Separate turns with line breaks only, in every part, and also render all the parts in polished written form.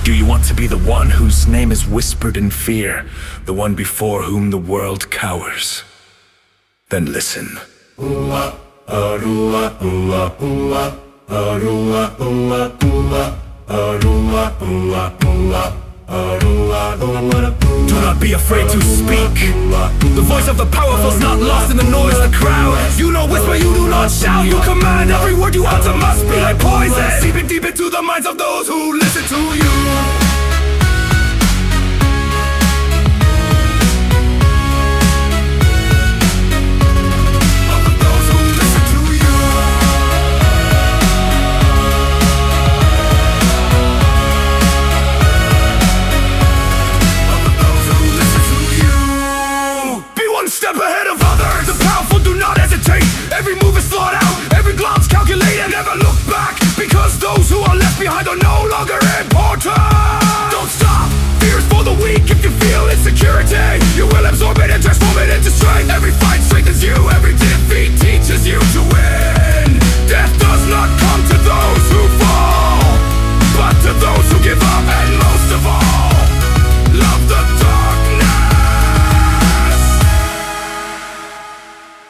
Do you want to be the one whose name is whispered in fear, the one before whom the world cowers? Then listen. Do not be afraid to speak. The voice of the powerful is not lost in the noise of the crowd. You don't whisper, you do not shout. You command every word you utter must be like poison, seeping deep into the minds of those who listen to you. Step ahead of others. The powerful do not hesitate. Every move is thought out, every glance calculated. Never look back, because those who are left behind are no longer important. Don't stop, fear is for the weak. If you feel insecurity, you will absorb it and transform it into strength. Every fight strengthens you, every defeat teaches you to win. Death does not come to those who fall, but to those who give up. And most of all, love the darkness.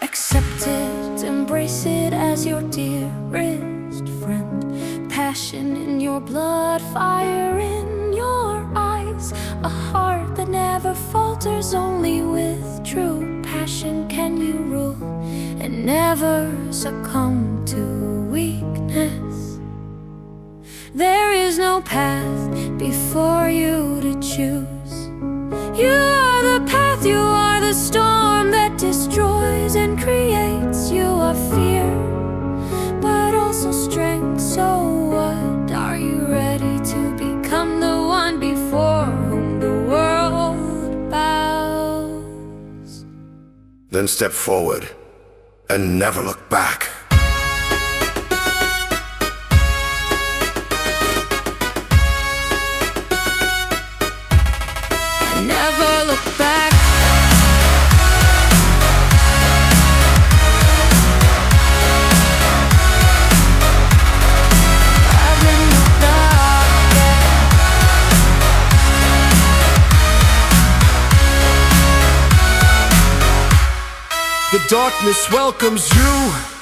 Accept it, embrace it as your dearest friend. Passion in your blood, fire in your eyes. A heart that never falters, only with true passion can you rule and never succumb to weakness. There is no path before you to choose. You are the path, you are the storm that destroys and creates. You are fear, but also strength. So what? Are you ready to become the one before whom the world bows?
Then step forward and never look back.
Never look back. I've been looked up, yeah.
The darkness welcomes you.